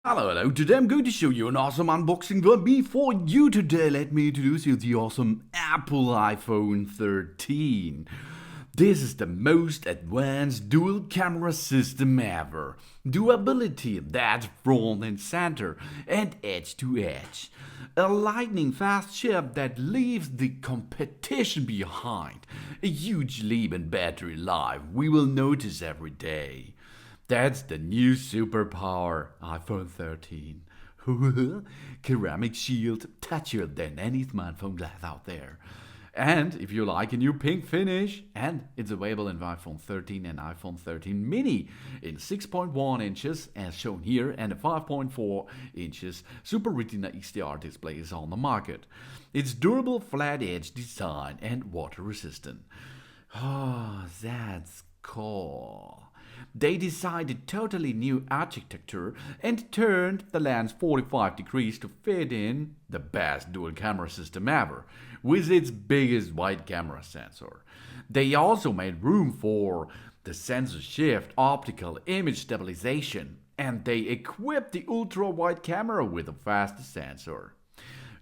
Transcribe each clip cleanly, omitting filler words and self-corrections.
Hello, today I'm going to show you an awesome unboxing. But before you today, let me introduce you to the awesome Apple iPhone 13. This is the most advanced dual camera system ever. Durability, that's front and center, and edge to edge. A lightning fast chip that leaves the competition behind. A huge leap in battery life we will notice every day. That's the new superpower iPhone 13. Ceramic shield, touchier than any smartphone glass out there. And if you like a new pink finish, and it's available in iPhone 13 and iPhone 13 mini in 6.1 inches as shown here, and a 5.4 inches Super Retina XDR display is on the market. It's durable flat edge design and water resistant. Oh, that's cool. They decided totally new architecture and turned the lens 45 degrees to fit in the best dual camera system ever, with its biggest wide camera sensor. They also made room for the sensor shift optical image stabilization, and they equipped the ultra wide camera with a faster sensor.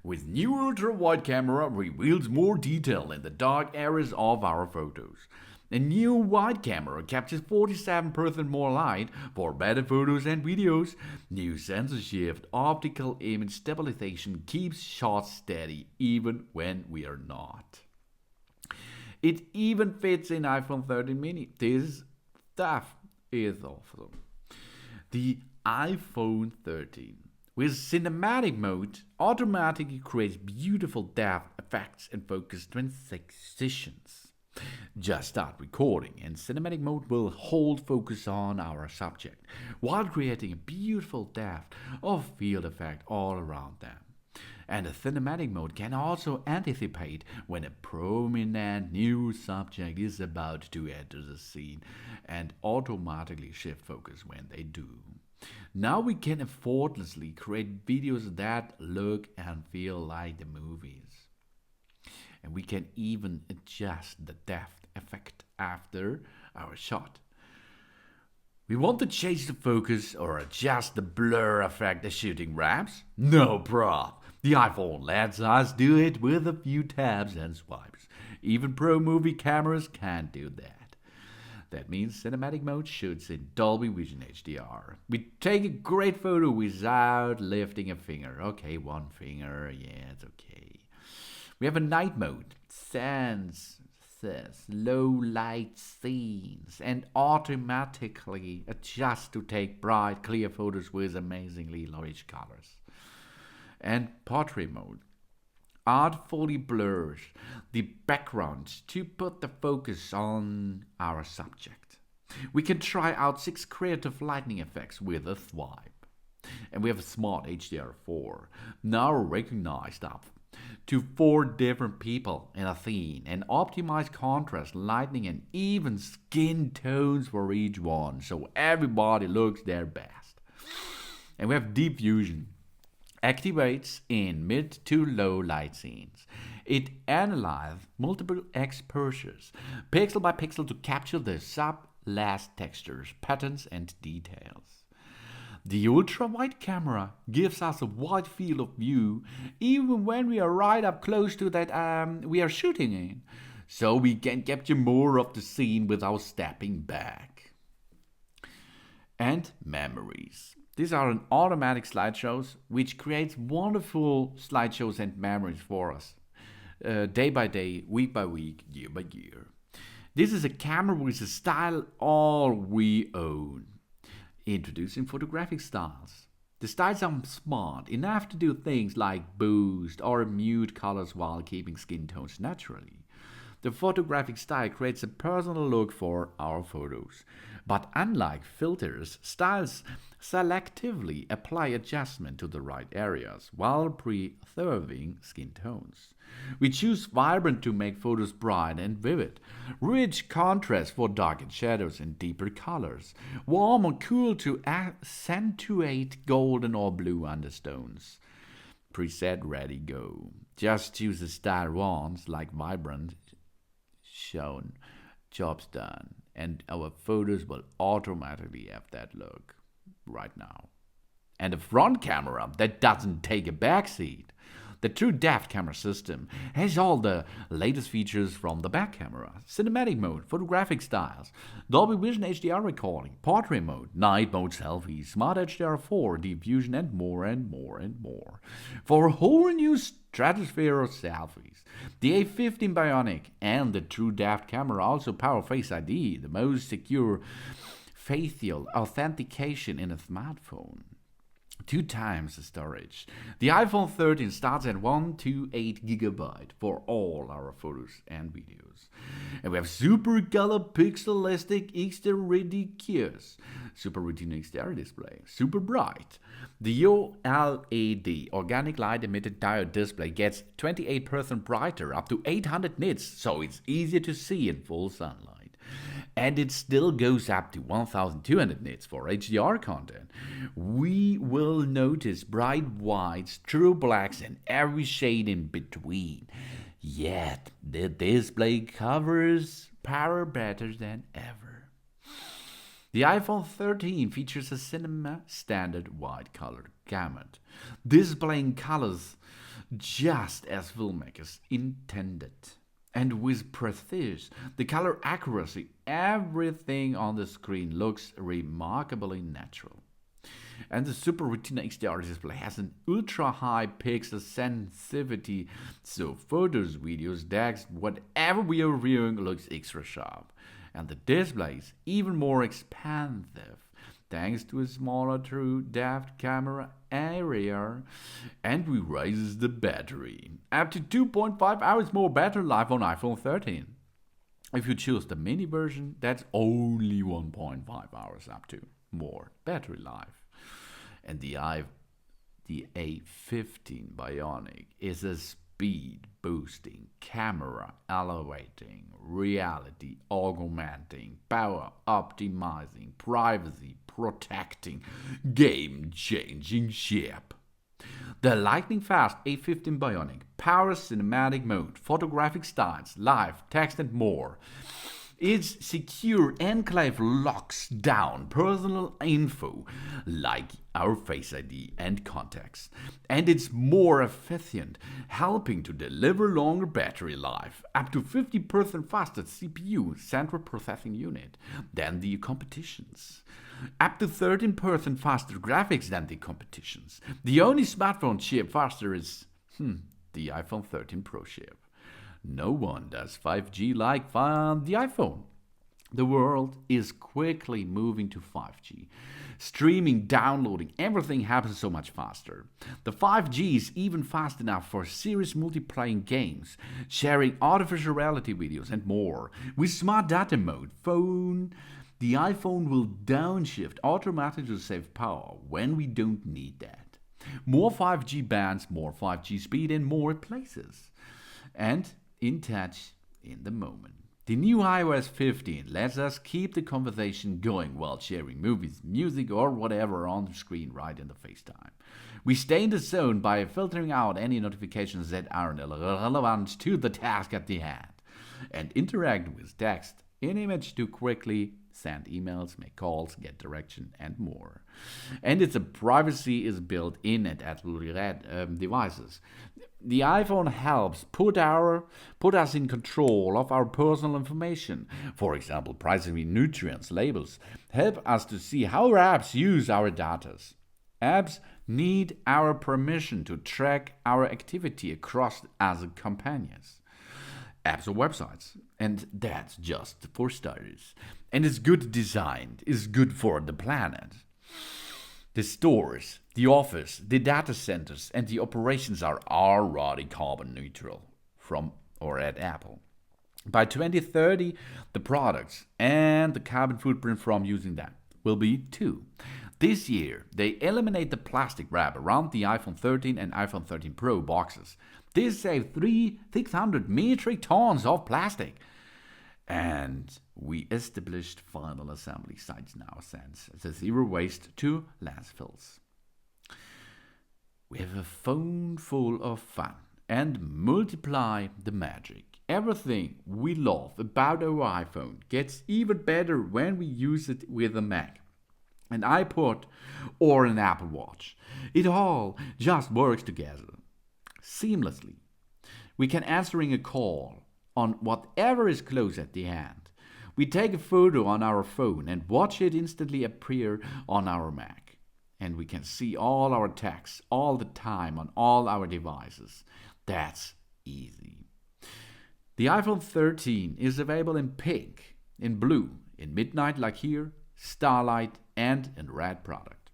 With new ultra wide camera reveals more detail in the dark areas of our photos. A new wide camera captures 47% more light for better photos and videos. New sensor shift optical image stabilization keeps shots steady even when we are not. It even fits in iPhone 13 mini. This stuff is awesome. The iPhone 13 with cinematic mode automatically creates beautiful depth effects and focus transitions. Just start recording, and cinematic mode will hold focus on our subject while creating a beautiful depth of field effect all around them. And the cinematic mode can also anticipate when a prominent new subject is about to enter the scene and automatically shift focus when they do. Now we can effortlessly create videos that look and feel like the movies. And we can even adjust the depth effect after our shot. We want to change the focus or adjust the blur effect as shooting wraps? No problem. The iPhone lets us do it with a few taps and swipes. Even pro movie cameras can't do that. That means cinematic mode shoots in Dolby Vision HDR. We take a great photo without lifting a finger. Okay, one finger, yeah, it's okay. We have a night mode, senses low light scenes, and automatically adjust to take bright, clear photos with amazingly rich colors. And portrait mode artfully blurs the background to put the focus on our subject. We can try out 6 creative lighting effects with a swipe. And we have a smart HDR4, now recognized up to 4 different people in a scene and optimize contrast, lighting, and even skin tones for each one so everybody looks their best. And we have deep fusion. Activates in mid to low light scenes. It analyzes multiple exposures, pixel by pixel, to capture the subtlest textures, patterns, and details. The ultra-wide camera gives us a wide field of view even when we are right up close to that we are shooting in, so we can capture more of the scene without stepping back. And memories. These are an automatic slideshows which creates wonderful slideshows and memories for us, day by day, week by week, year by year. This is a camera with a style all we own. Introducing Photographic Styles. The styles are smart enough to do things like boost or mute colors while keeping skin tones naturally. The photographic style creates a personal look for our photos. But unlike filters, styles selectively apply adjustment to the right areas while preserving skin tones. We choose vibrant to make photos bright and vivid, rich contrast for darkened shadows and deeper colors, warm or cool to accentuate golden or blue undertones. Preset ready, go. Just choose a style once, like vibrant, shown, jobs done, and our photos will automatically have that look right now. and a front camera that doesn't take a backseat. The true depth camera system has all the latest features from the back camera: cinematic mode, photographic styles, Dolby Vision HDR recording, portrait mode, night mode selfie, smart HDR4, deep fusion, and more and more and more. For a whole new stratosphere of selfies, the A15 Bionic and the true depth camera also power Face ID, the most secure facial authentication in a smartphone. 2 times the storage. The iPhone 13 starts at 128GB for all our photos and videos. And we have super color pixelistic XDR super retina XDR display, super bright. The OLED organic light emitted diode display gets 28% brighter, up to 800 nits, so it's easier to see in full sunlight. And it still goes up to 1200 nits for HDR content. We will notice bright whites, true blacks, and every shade in between. Yet the display covers power better than ever. The iPhone 13 features a cinema standard wide color gamut, displaying colors just as filmmakers intended. And with prestige, the color accuracy, everything on the screen looks remarkably natural. And the Super Retina XDR display has an ultra-high pixel sensitivity, so photos, videos, text, whatever we are viewing looks extra sharp. And the display is even more expansive, thanks to a smaller true depth camera area, and we raises the battery up to 2.5 hours more battery life on iPhone 13. If you choose the mini version, that's only 1.5 hours up to more battery life. And the A15 Bionic is a speed boosting, camera elevating, reality augmenting, power optimizing, privacy protecting, game changing chip. The lightning fast A15 Bionic powers cinematic mode, photographic styles, live, text, and more. Its secure enclave locks down personal info like our Face ID and contacts, and it's more efficient, helping to deliver longer battery life, up to 50% faster CPU central processing unit than the competitions, up to 13% faster graphics than the competitions. The only smartphone chip faster is the iPhone 13 Pro chip. No one does 5G like the iPhone. The world is quickly moving to 5G. Streaming, downloading, everything happens so much faster. The 5G is even fast enough for serious multiplayer games, sharing artificial reality videos, and more. With smart data mode, the iPhone will downshift automatically to save power when we don't need that. More 5G bands, more 5G speed, and more places. And in touch in the moment. The new iOS15 lets us keep the conversation going while sharing movies, music, or whatever on the screen right in the FaceTime. We stay in the zone by filtering out any notifications that aren't relevant to the task at the hand, and interact with text in image to quickly send emails, make calls, get direction, and more. And its privacy is built in at artfully devices. The iPhone helps put us in control of our personal information. For example, privacy nutrients labels help us to see how apps use our data. Apps need our permission to track our activity across as companions. Apps or websites, and that's just for starters. And it's good designed, it's good for the planet. The stores, the office, the data centers, and the operations are already carbon neutral at Apple. By 2030, the products and the carbon footprint from using them will be too. This year, they eliminate the plastic wrap around the iPhone 13 and iPhone 13 Pro boxes. This saves 600 metric tons of plastic. And we established final assembly sites now since the zero waste to landfills. We have a phone full of fun and multiply the magic. Everything we love about our iPhone gets even better when we use it with a Mac. an iPod, or an Apple Watch. It all just works together seamlessly. We can answering a call on whatever is close at the hand. We take a photo on our phone and watch it instantly appear on our Mac. And we can see all our texts all the time on all our devices. That's easy. The iPhone 13 is available in pink, in blue, in midnight like here, starlight, and in red product.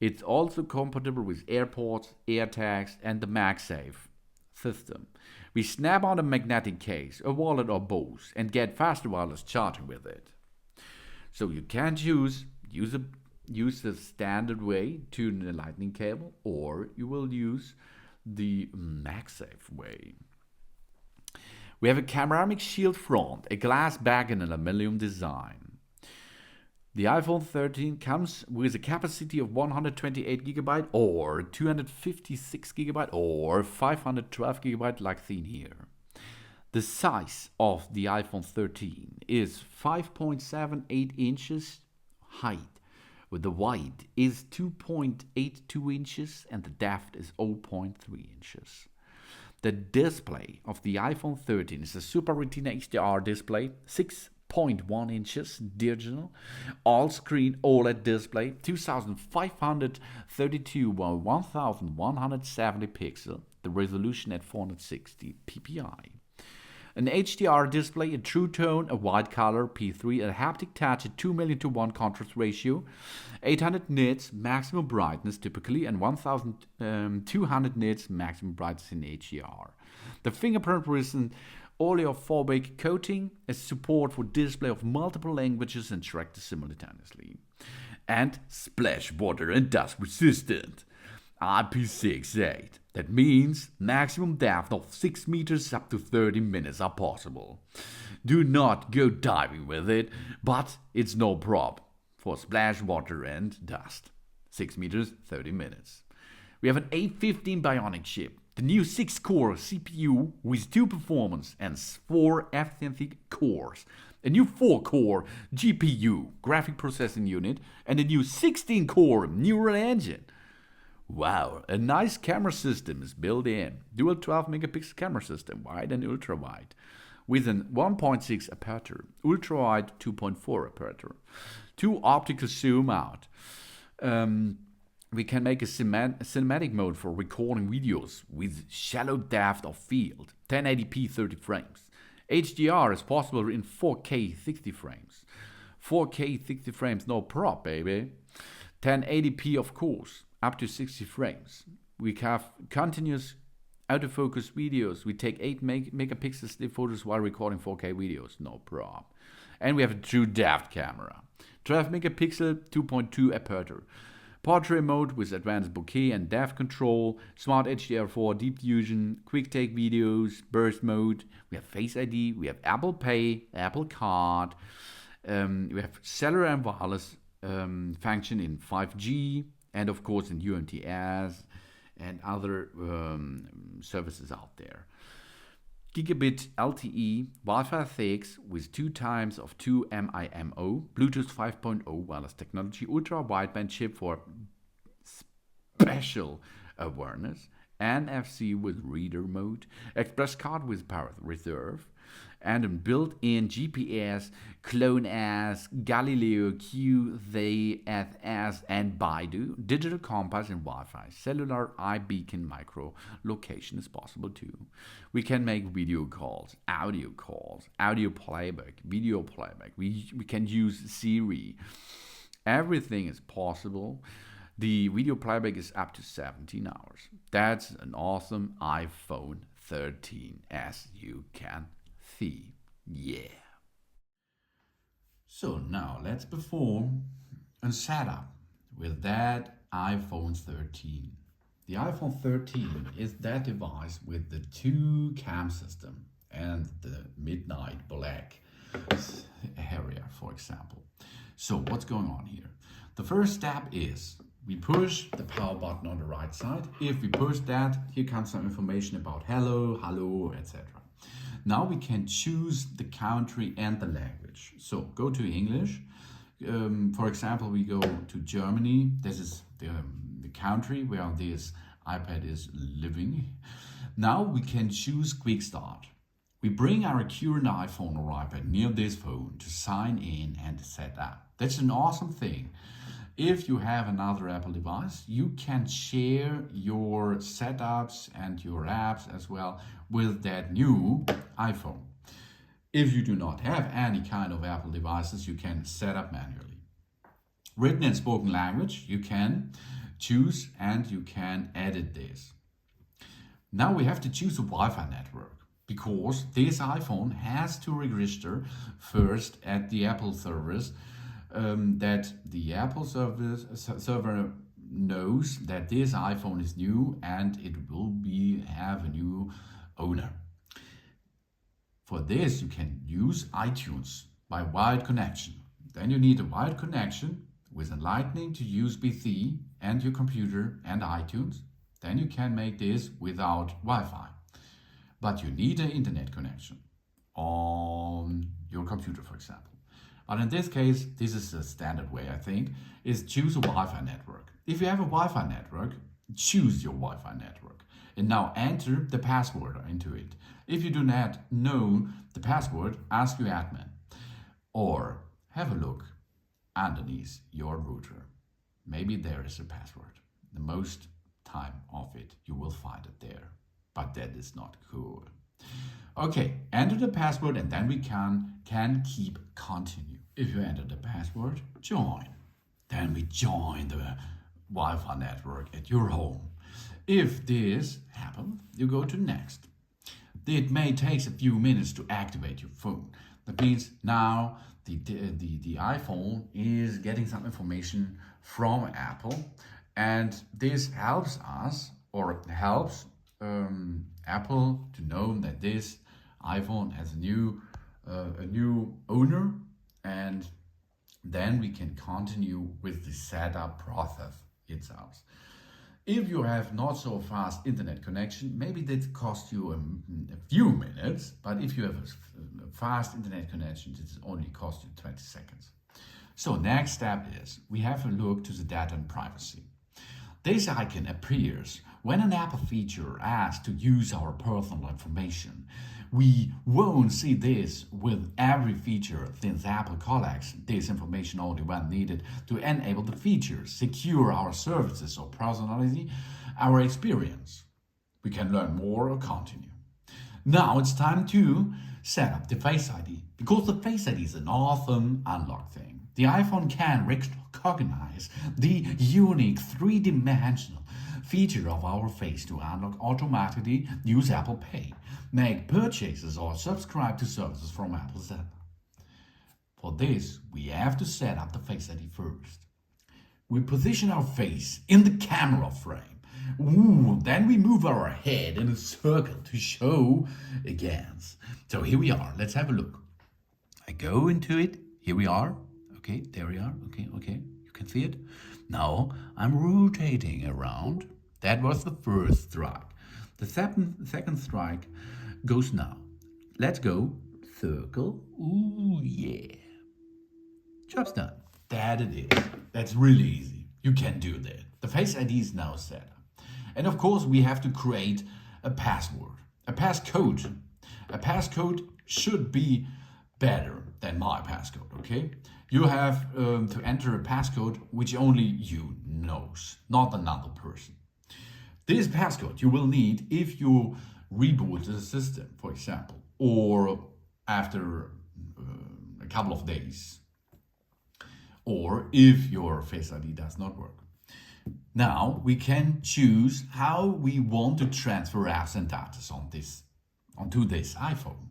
It's also compatible with AirPods, AirTags, and the MagSafe system. We snap on a magnetic case, a wallet, or both, and get faster wireless charging with it. So you can use the standard way, tune the lightning cable, or you will use the MagSafe way. We have a ceramic shield front, a glass back, and an aluminum design. The iPhone 13 comes with a capacity of 128GB or 256GB or 512GB like seen here. The size of the iPhone 13 is 5.78 inches height, with the width is 2.82 inches and the depth is 0.3 inches. The display of the iPhone 13 is a Super Retina HDR display, 6.1 inches digital, all-screen OLED display, 2532 by 1170 pixel, the resolution at 460 ppi. An HDR display, a true tone, a white color, P3, a haptic touch, a 2 million to 1 contrast ratio, 800 nits maximum brightness typically, and 1200 nits maximum brightness in HDR. The fingerprint resistant oleophobic coating, a support for display of multiple languages and tracked simultaneously. And splash water and dust resistant. IP68. That means maximum depth of 6 meters up to 30 minutes are possible. Do not go diving with it, but it's no problem for splash water and dust. 6 meters, 30 minutes. We have an A15 Bionic chip, the new 6-core CPU with 2 performance and 4 efficiency cores, a new 4-core GPU, graphic processing unit, and a new 16-core neural engine. Wow, a nice camera system is built in. Dual 12 megapixel camera system, wide and ultra wide, with an 1.6 aperture, ultra wide 2.4 aperture, 2 optical zoom out. We can make a cinematic mode for recording videos with shallow depth of field, 1080p 30 frames. HDR is possible in 4K 60 frames. 4K 60 frames, no prop, baby. 1080p, of course, up to 60 frames. We have continuous autofocus videos. We take 8 megapixel still photos while recording 4K videos, no problem. And we have a true depth camera. 12 megapixel, 2.2 aperture. Portrait mode with advanced bokeh and depth control, smart HDR4, deep fusion, quick take videos, burst mode. We have Face ID, we have Apple Pay, Apple Card. We have cellular and wireless function in 5G, and of course in UMTS and other services out there. Gigabit LTE, Wi-Fi 6 with 2 times of 2 MIMO, Bluetooth 5.0 wireless technology, ultra wideband chip for special awareness, NFC with reader mode, express card with power reserve, and a built-in GPS, GLONASS, Galileo, QVSS, and Baidu, digital compass and Wi-Fi, cellular iBeacon micro location is possible too. We can make video calls, audio playback, video playback. We can use Siri. Everything is possible. The video playback is up to 17 hours. That's an awesome iPhone 13, as you can see. Yeah. So now let's perform a setup with that iPhone 13. The iPhone 13 is that device with the 2 cam system and the midnight black area, for example. So what's going on here? The first step is we push the power button on the right side. If we push that, here comes some information about hello, etc. Now we can choose the country and the language. So go to English, For example, we go to Germany. This is the country where this iPad is living. Now we can choose Quick Start. We bring our current iPhone or iPad near this phone to sign in and set up. That's an awesome thing. If you have another Apple device, you can share your setups and your apps as well with that new iPhone. If you do not have any kind of Apple devices, you can set up manually. Written and spoken language, you can choose and you can edit this. Now we have to choose a Wi-Fi network because this iPhone has to register first at the Apple service, that the Apple server knows that this iPhone is new and it will have a new owner. For this, you can use iTunes by wired connection. Then you need a wired connection with a Lightning to USB-C and your computer and iTunes. Then you can make this without Wi-Fi. But you need an internet connection on your computer, for example. But in this case, this is the standard way, I think, is choose a Wi-Fi network. If you have a Wi-Fi network, choose your Wi-Fi network. And now enter the password into it. If you do not know the password, ask your admin. Or have a look underneath your router. Maybe there is a password. The most time of it, you will find it there. But that is not cool. Okay, enter the password and then we can keep continue. If you enter the password, join. Then we join the Wi-Fi network at your home. If this happens, you go to next. It may take a few minutes to activate your phone. That means now the iPhone is getting some information from Apple, and this helps us or helps Apple to know that this iPhone has a new owner, and then we can continue with the setup process itself. If you have not so fast internet connection, maybe that costs you a few minutes, but if you have a fast internet connection, it only costs you 20 seconds. So next step is we have a look to the data and privacy. This icon appears when an Apple feature asks to use our personal information. We won't see this with every feature since Apple collects this information only when needed to enable the feature, secure our services or personalize our experience. We can learn more or continue. Now it's time to set up the Face ID, because the Face ID is an awesome unlock thing. The iPhone can recognize the unique three-dimensional feature of our face to unlock automatically, use Apple Pay, make purchases or subscribe to services from Apple's app. For this, we have to set up the Face ID first. We position our face in the camera frame. Then we move our head in a circle to show again. So here we are. Let's have a look. I go into it. Here we are. Okay, there we are. Okay. You can see it. Now I'm rotating around. That was the first strike. The second strike goes now. Let's go. Circle. Ooh, yeah. Job's done. That it is. That's really easy. You can do that. The Face ID is now set up. And of course, we have to create a password, a passcode. A passcode should be better than my passcode, okay? You have to enter a passcode which only you knows, not another person. This passcode you will need if you reboot the system, for example, or after a couple of days, or if your Face ID does not work. Now we can choose how we want to transfer apps and data onto this iPhone.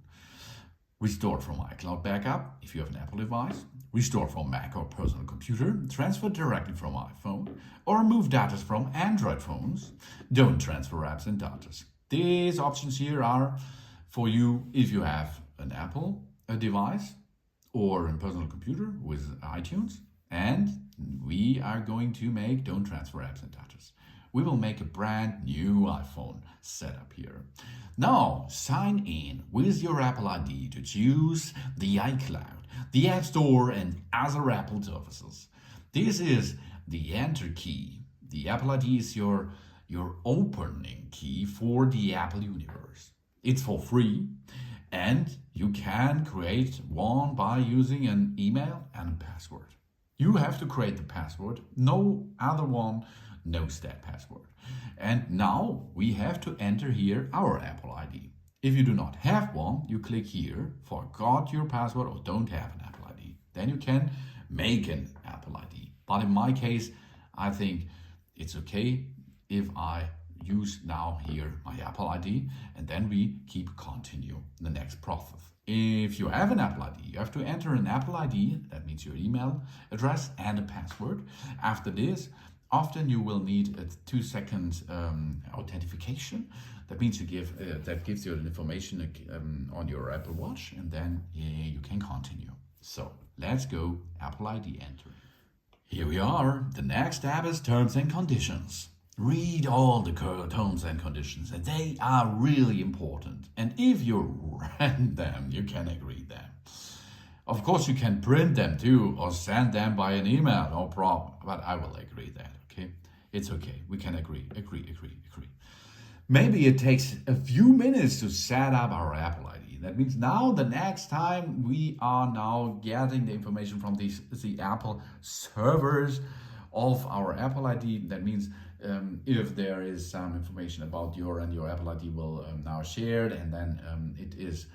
Restore from iCloud backup if you have an Apple device, restore from Mac or personal computer, transfer directly from iPhone, or move data from Android phones. Don't transfer apps and data. These options here are for you if you have an Apple device or a personal computer with iTunes, and we are going to make don't transfer apps and data. we will make a brand new iPhone setup here. Now, sign in with your Apple ID to choose the iCloud, the App Store, and other Apple services. This is the Enter key. The Apple ID is your opening key for the Apple universe. It's for free, and you can create one by using an email and a password. You have to create the password. No other one knows that password. And now we have to enter here our Apple ID. If you do not have one, you click here, forgot your password or don't have an Apple ID. Then you can make an Apple ID. But in my case, I think it's okay if I use now here my Apple ID, and then we keep continue the next process. If you have an Apple ID, you have to enter an Apple ID, that means your email address and a password. After this, often you will need a 2-second authentication. That means you give that gives you the information on your Apple Watch, and then you can continue. So let's go Apple ID enter. Here we are. The next step is terms and conditions. Read all the terms and conditions, and they are really important. And if you read them, you can agree them. Of course, you can print them too or send them by an email, no problem. But I will agree that, okay? It's okay. We can agree. Maybe it takes a few minutes to set up our Apple ID. That means now the next time we are now getting the information from the Apple servers of our Apple ID. That means if there is some information about your Apple ID will now shared, and then it is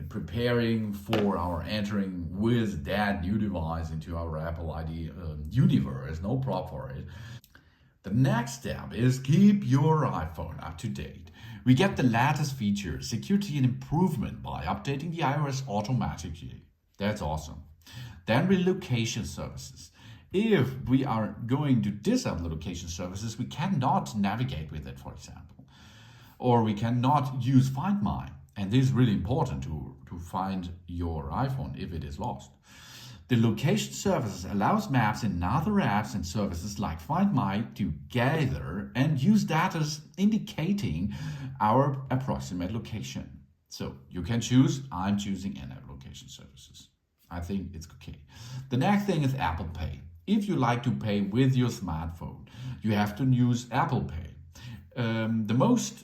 preparing for our entering with that new device into our Apple ID universe, no problem for it. The next step is keep your iPhone up to date. We get the latest features, security and improvement by updating the iOS automatically. That's awesome. Then relocation services. If we are going to disable location services, we cannot navigate with it, for example. Or we cannot use Find My. And this is really important to find your iPhone if it is lost. The location services allows maps and other apps and services like Find My to gather and use data indicating our approximate location. So you can choose, I'm choosing Enable Location Services. I think it's okay. The next thing is Apple Pay. If you like to pay with your smartphone, you have to use Apple Pay. The most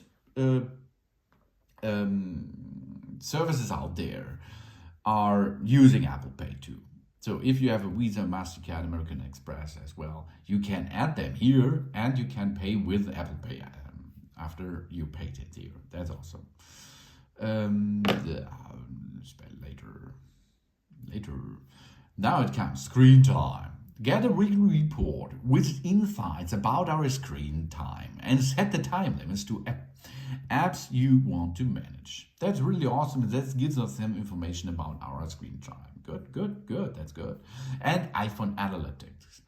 services out there are using Apple Pay too. So if you have a Visa, MasterCard, American Express as well, you can add them here and you can pay with Apple Pay after you paid it here. That's awesome. Later. Now it comes screen time. Get a weekly report with insights about our screen time and set the time limits to apps you want to manage. That's really awesome. That gives us some information about our screen time. Good. That's good. And iPhone Analytics.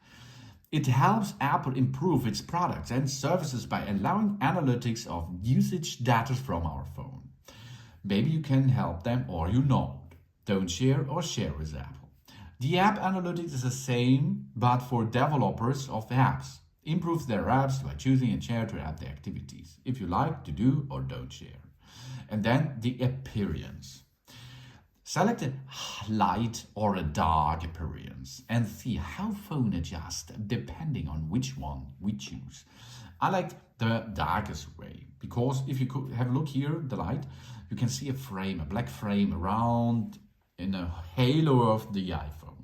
It helps Apple improve its products and services by allowing analytics of usage data from our phone. Maybe you can help them or you don't. Don't share or share with Apple. The app analytics is the same, but for developers of apps. Improves their apps by choosing and share to add the activities, if you like to do or don't share. And then the appearance. Select a light or a dark appearance and see how phone adjusts depending on which one we choose. I like the darkest way because if you could have a look here, the light, you can see a black frame around in a halo of the iPhone.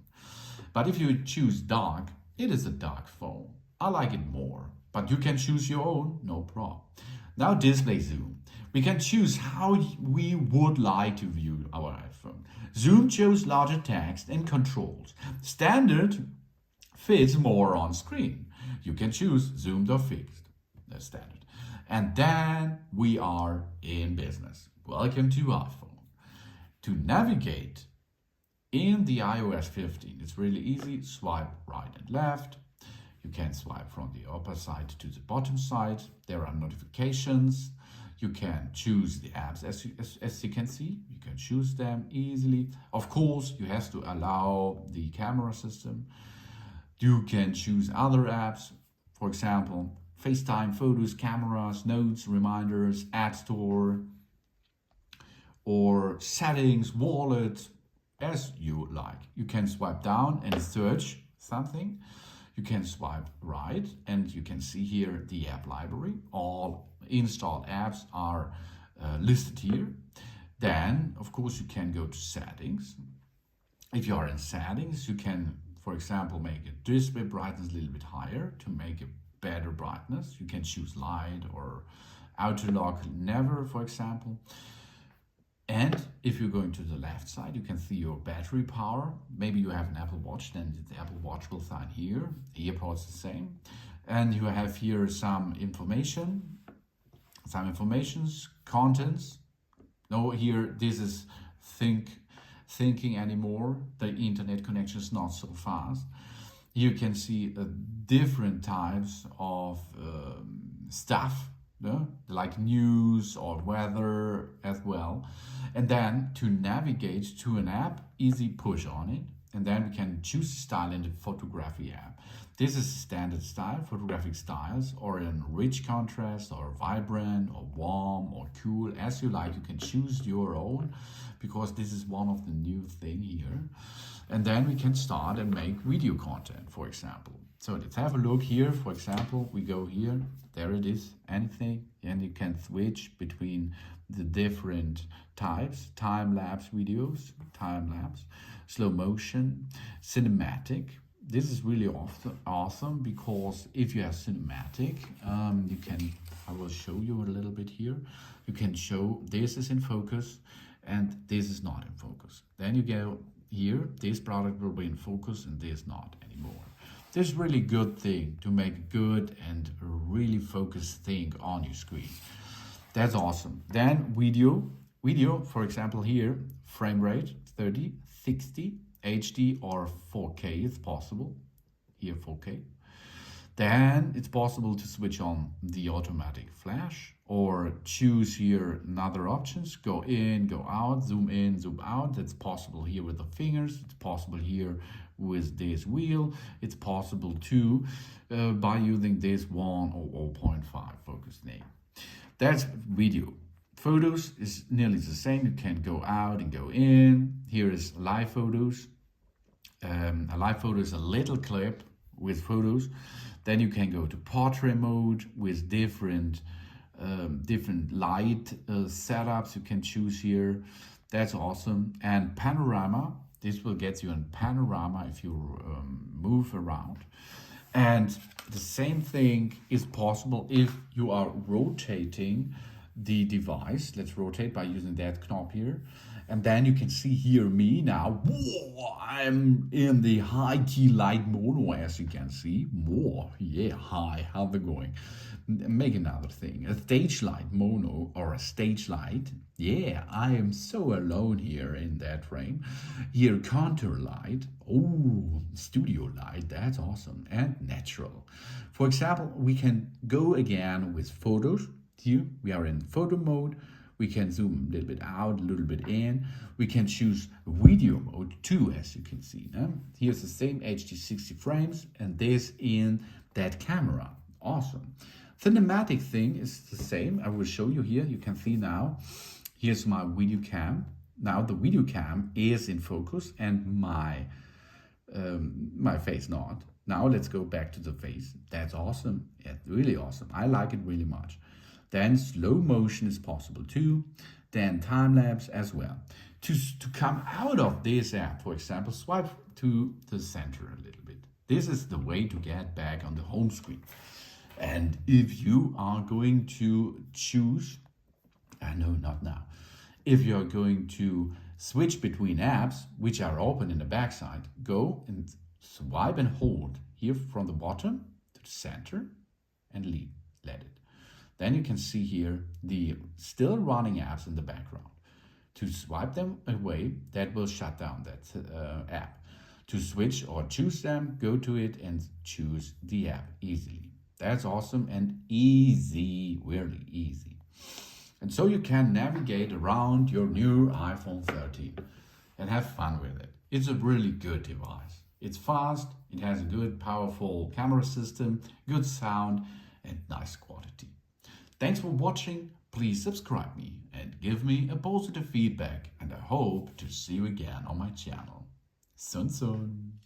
But if you choose dark, it is a dark phone. I like it more, but you can choose your own, no problem. Now display zoom. We can choose how we would like to view our iPhone. Zoom shows larger text and controls. Standard fits more on screen. You can choose zoomed or fixed. That's standard. And then we are in business. Welcome to iPhone. To navigate in the iOS 15, it's really easy. Swipe right and left. You can swipe from the upper side to the bottom side. There are notifications. You can choose the apps as you can see. You can choose them easily. Of course, you have to allow the camera system. You can choose other apps. For example, FaceTime, photos, cameras, notes, reminders, App Store, or settings, wallet, as you like. You can swipe down and search something. You can swipe right and you can see here the app library. All installed apps are listed here. Then, of course, you can go to settings. If you are in settings, you can, for example, make a display brightness a little bit higher to make a better brightness. You can choose light or auto lock never, for example. And if you're going to the left side, you can see your battery power. Maybe you have an Apple Watch, then the Apple Watch will sign here. AirPods the same. And you have here some information, contents. No, here this is thinking anymore. The internet connection is not so fast. You can see different types of stuff, like news or weather as well. And then to navigate to an app, easy push on it. And then we can choose style in the photography app. This is standard style, Photographic Styles, or in rich contrast, or vibrant, or warm, or cool, as you like. You can choose your own, because this is one of the new thing here. And then we can start and make video content, for example. So let's have a look here. For example, we go here, there it is, anything, and you can switch between the different types, time-lapse videos, time-lapse, slow motion, cinematic. This is really awesome because if you have cinematic, you can, I will show you a little bit here. You can show this is in focus and this is not in focus. Then you go here, this product will be in focus and this not anymore. This is really good thing to make good and really focused thing on your screen. That's awesome. Then video, for example here, frame rate 30, 60, HD or 4K is possible. Here 4K. Then it's possible to switch on the automatic flash or choose here another options. Go in, go out, zoom in, zoom out. That's possible here with the fingers. It's possible here with this wheel. It's possible too by using this 1 or 0.5 focus name. That's video. Photos is nearly the same. You can go out and go in. Here is live photos. A live photo is a little clip with photos. Then you can go to portrait mode with different light setups you can choose here. That's awesome. And panorama, this will get you in panorama if you move around. And the same thing is possible if you are rotating the device. Let's rotate by using that knob here. And then you can see here me now. Whoa, I'm in the high key light mono, as you can see. More, yeah, hi, how's it going? Make another thing, a stage light mono or a stage light. Yeah, I am so alone here in that frame. Here, contour light. Oh, studio light, that's awesome. And natural. For example, we can go again with photos. Here, we are in photo mode. We can zoom a little bit out, a little bit in. We can choose video mode too, as you can see. Here's the same HD 60 frames and this in that camera. Awesome. Cinematic thing is the same. I will show you here. You can see now. Here's my video cam. Now the video cam is in focus and my face not. Now let's go back to the face. That's awesome. Yeah, really awesome. I like it really much. Then slow motion is possible too. Then time lapse as well. To come out of this app, for example, swipe to the center a little bit. This is the way to get back on the home screen. And if you are going to choose, no, not now. If you're going to switch between apps, which are open in the backside, go and swipe and hold here from the bottom to the center and let it. Then you can see here the still running apps in the background. To swipe them away, that will shut down that app. To switch or choose them, go to it and choose the app easily. That's awesome and easy, really easy. And so you can navigate around your new iPhone 13 and have fun with it. It's a really good device. It's fast, it has a good, powerful camera system, good sound, and nice quality. Thanks for watching. Please subscribe me and give me a positive feedback, and I hope to see you again on my channel. Sun sun.